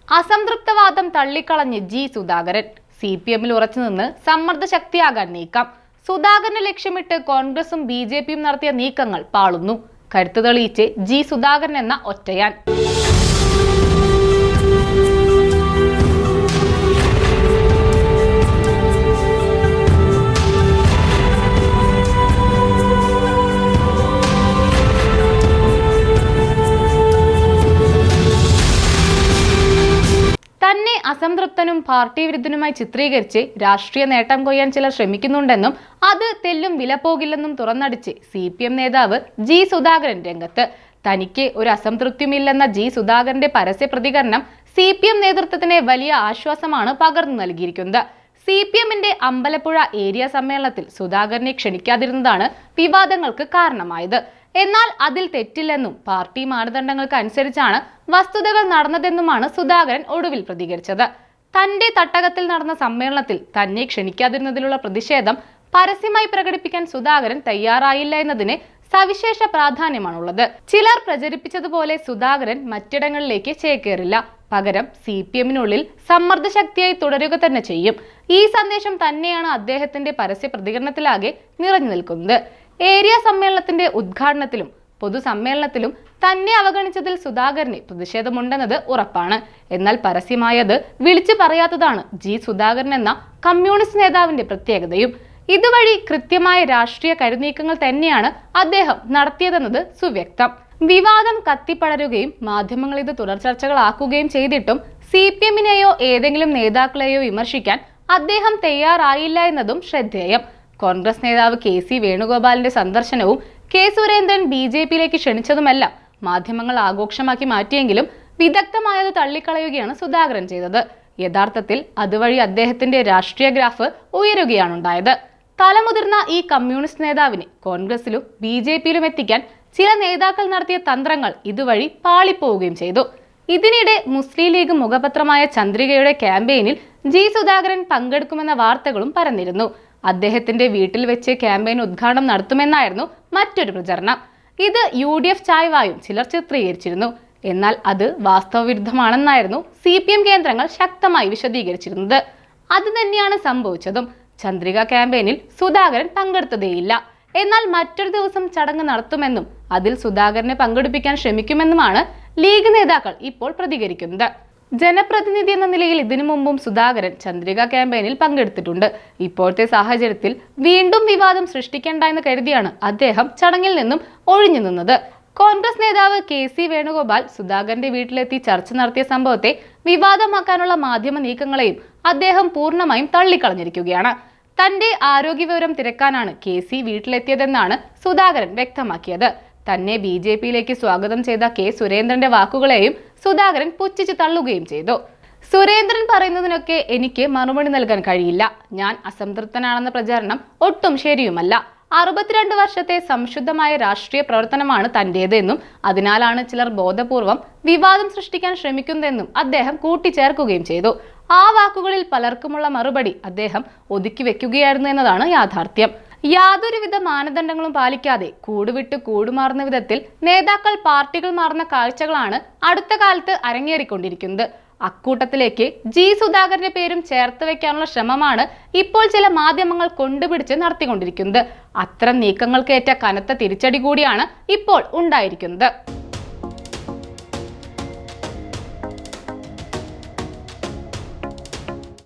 അസംതൃപ്തവാദം തള്ളിക്കളഞ്ഞ് G Sudhakaran. CPM-ൽ ഉറച്ചുനിന്ന് സമ്മർദ്ദ ശക്തിയാകാൻ നീക്കം. സുധാകരനെ ലക്ഷ്യമിട്ട് കോൺഗ്രസും BJP-യും നടത്തിയ നീക്കങ്ങൾ പാളുന്നു. കരുത്ത് തെളിയിച്ച് ജി സുധാകരൻ എന്ന ഒറ്റയാൻ. തന്നെ അസംതൃപ്തനും പാർട്ടി വിരുദ്ധനുമായി ചിത്രീകരിച്ച് രാഷ്ട്രീയ നേട്ടം കൊയ്യാൻ ചിലർ ശ്രമിക്കുന്നുണ്ടെന്നും അത് തെല്ലും വില പോകില്ലെന്നും തുറന്നടിച്ച് CPM നേതാവ് ജി സുധാകരൻ രംഗത്ത്. തനിക്ക് ഒരു അസംതൃപ്തിയുമില്ലെന്ന ജി സുധാകരന്റെ പരസ്യ പ്രതികരണം CPM നേതൃത്വത്തിന് വലിയ ആശ്വാസമാണ് പകർന്നു നൽകിയിരിക്കുന്നത്. CPM-ന്റെ അമ്പലപ്പുഴ ഏരിയ സമ്മേളനത്തിൽ സുധാകരനെ ക്ഷണിക്കാതിരുന്നതാണ് വിവാദങ്ങൾക്ക് കാരണമായത്. എന്നാൽ അതിൽ തെറ്റില്ലെന്നും പാർട്ടി മാനദണ്ഡങ്ങൾക്ക് അനുസരിച്ചാണ് വസ്തുതകൾ നടന്നതെന്നുമാണ് സുധാകരൻ ഒടുവിൽ പ്രതികരിച്ചത്. തന്റെ തട്ടകത്തിൽ നടന്ന സമ്മേളനത്തിൽ തന്നെ ക്ഷണിക്കാതിരുന്നതിലുള്ള പ്രതിഷേധം പരസ്യമായി പ്രകടിപ്പിക്കാൻ സുധാകരൻ തയ്യാറായില്ല എന്നതിന് സവിശേഷ പ്രാധാന്യമാണുള്ളത്. ചിലർ പ്രചരിപ്പിച്ചതുപോലെ സുധാകരൻ മറ്റിടങ്ങളിലേക്ക് ചേക്കേറില്ല. പകരം CPM-നുള്ളിൽ സമ്മർദ്ദ ശക്തിയായി തുടരുക തന്നെ ചെയ്യും. ഈ സന്ദേശം തന്നെയാണ് അദ്ദേഹത്തിന്റെ പരസ്യ പ്രതികരണത്തിലാകെ നിറഞ്ഞു നിൽക്കുന്നത്. ഏരിയ സമ്മേളനത്തിന്റെ ഉദ്ഘാടനത്തിലും പൊതുസമ്മേളനത്തിലും തന്നെ അവഗണിച്ചതിൽ സുധാകരന് പ്രതിഷേധമുണ്ടെന്നത് ഉറപ്പാണ്. എന്നാൽ പരസ്യമായത് വിളിച്ചു പറയാത്തതാണ് ജി സുധാകരൻ എന്ന കമ്മ്യൂണിസ്റ്റ് നേതാവിന്റെ പ്രത്യേകതയും. ഇതുവഴി കൃത്യമായ രാഷ്ട്രീയ കരുനീക്കങ്ങൾ തന്നെയാണ് അദ്ദേഹം നടത്തിയതെന്നത് സുവ്യക്തം. വിവാദം കത്തിപ്പടരുകയും മാധ്യമങ്ങൾ ഇത് തുടർ ചർച്ചകളാക്കുകയും ചെയ്തിട്ടും CPM-നെയോ ഏതെങ്കിലും നേതാക്കളെയോ വിമർശിക്കാൻ അദ്ദേഹം തയ്യാറായില്ല എന്നതും ശ്രദ്ധേയം. കോൺഗ്രസ് നേതാവ് KC വേണുഗോപാലിന്റെ സന്ദർശനവും K സുരേന്ദ്രൻ BJP-യിലേക്ക് ക്ഷണിച്ചതുമെല്ലാം മാധ്യമങ്ങൾ ആഘോഷമാക്കി മാറ്റിയെങ്കിലും വിദഗ്ധമായത് തള്ളിക്കളയുകയാണ് സുധാകരൻ ചെയ്തത്. യഥാർത്ഥത്തിൽ അതുവഴി അദ്ദേഹത്തിന്റെ രാഷ്ട്രീയ ഗ്രാഫ് ഉയരുകയാണുണ്ടായത്. തലമുതിർന്ന ഈ കമ്മ്യൂണിസ്റ്റ് നേതാവിനെ കോൺഗ്രസിലും BJP-യിലും എത്തിക്കാൻ ചില നേതാക്കൾ നടത്തിയ തന്ത്രങ്ങൾ ഇതുവഴി പാളിപ്പോവുകയും ചെയ്തു. ഇതിനിടെ മുസ്ലിം ലീഗ് മുഖപത്രമായ ചന്ദ്രികയുടെ ക്യാമ്പയിനിൽ ജി സുധാകരൻ പങ്കെടുക്കുമെന്ന വാർത്തകളും പരന്നിരുന്നു. അദ്ദേഹത്തിന്റെ വീട്ടിൽ വെച്ച് ക്യാമ്പയിൻ ഉദ്ഘാടനം നടത്തുമെന്നായിരുന്നു മറ്റൊരു പ്രചരണം. ഇത് UDF ചായ്വായും ചിലർ ചിത്രീകരിച്ചിരുന്നു. എന്നാൽ അത് വാസ്തവവിരുദ്ധമാണെന്നായിരുന്നു CPM കേന്ദ്രങ്ങൾ ശക്തമായി വിശദീകരിച്ചിരുന്നത്. അത് തന്നെയാണ് സംഭവിച്ചതും. ചന്ദ്രിക ക്യാമ്പയിനിൽ സുധാകരൻ പങ്കെടുത്തതേയില്ല. എന്നാൽ മറ്റൊരു ദിവസം ചടങ്ങ് നടത്തുമെന്നും അതിൽ സുധാകരനെ പങ്കെടുപ്പിക്കാൻ ശ്രമിക്കുമെന്നുമാണ് ലീഗ് നേതാക്കൾ ഇപ്പോൾ പ്രതികരിക്കുന്നത്. ജനപ്രതിനിധി എന്ന നിലയിൽ ഇതിനു മുമ്പും സുധാകരൻ ചന്ദ്രിക ക്യാമ്പയിനിൽ പങ്കെടുത്തിട്ടുണ്ട്. ഇപ്പോഴത്തെ സാഹചര്യത്തിൽ വീണ്ടും വിവാദം സൃഷ്ടിക്കേണ്ട എന്ന് കരുതിയാണ് അദ്ദേഹം ചടങ്ങിൽ നിന്നും ഒഴിഞ്ഞു നിന്നത്. കോൺഗ്രസ് നേതാവ് KC വേണുഗോപാൽ സുധാകരന്റെ വീട്ടിലെത്തി ചർച്ച നടത്തിയ സംഭവത്തെ വിവാദമാക്കാനുള്ള മാധ്യമ നീക്കങ്ങളെയും അദ്ദേഹം പൂർണ്ണമായും തള്ളിക്കളഞ്ഞിരിക്കുകയാണ്. തന്റെ ആരോഗ്യവിവരം തിരക്കാനാണ് KC വീട്ടിലെത്തിയതെന്നാണ് സുധാകരൻ വ്യക്തമാക്കിയത്. തന്നെ BJP-യിലേക്ക് സ്വാഗതം ചെയ്ത K സുരേന്ദ്രന്റെ വാക്കുകളെയും സുധാകരൻ പുച്ഛിച്ച് തള്ളുകയും ചെയ്തു. സുരേന്ദ്രൻ പറയുന്നതിനൊക്കെ എനിക്ക് മറുപടി നൽകാൻ കഴിയില്ല. ഞാൻ അസംതൃപ്തനാണെന്ന പ്രചാരണം ഒട്ടും ശരിയുമല്ല. 62 വർഷത്തെ സംശുദ്ധമായ രാഷ്ട്രീയ പ്രവർത്തനമാണ് തന്റേത് എന്നും അതിനാലാണ് ചിലർ ബോധപൂർവം വിവാദം സൃഷ്ടിക്കാൻ ശ്രമിക്കുന്നതെന്നും അദ്ദേഹം കൂട്ടിച്ചേർക്കുകയും ചെയ്തു. ആ വാക്കുകളിൽ പലർക്കുമുള്ള മറുപടി അദ്ദേഹം ഒതുക്കി വെക്കുകയായിരുന്നു എന്നതാണ് യാഥാർത്ഥ്യം. യാതൊരുവിധ മാനദണ്ഡങ്ങളും പാലിക്കാതെ കൂടുവിട്ട് കൂടുമാറുന്ന വിധത്തിൽ നേതാക്കൾ പാർട്ടികൾ മാറുന്ന കാഴ്ചകളാണ് അടുത്ത കാലത്ത് അരങ്ങേറിക്കൊണ്ടിരിക്കുന്നത്. അക്കൂട്ടത്തിലേക്ക് ജി സുധാകരന്റെ പേരും ചേർത്ത് വെക്കാനുള്ള ശ്രമമാണ് ഇപ്പോൾ ചില മാധ്യമങ്ങൾ കൊണ്ടുപിടിച്ച് നടത്തിക്കൊണ്ടിരിക്കുന്നത്. അത്തരം നീക്കങ്ങൾക്കേറ്റ കനത്ത തിരിച്ചടി കൂടിയാണ് ഇപ്പോൾ ഉണ്ടായിരിക്കുന്നത്.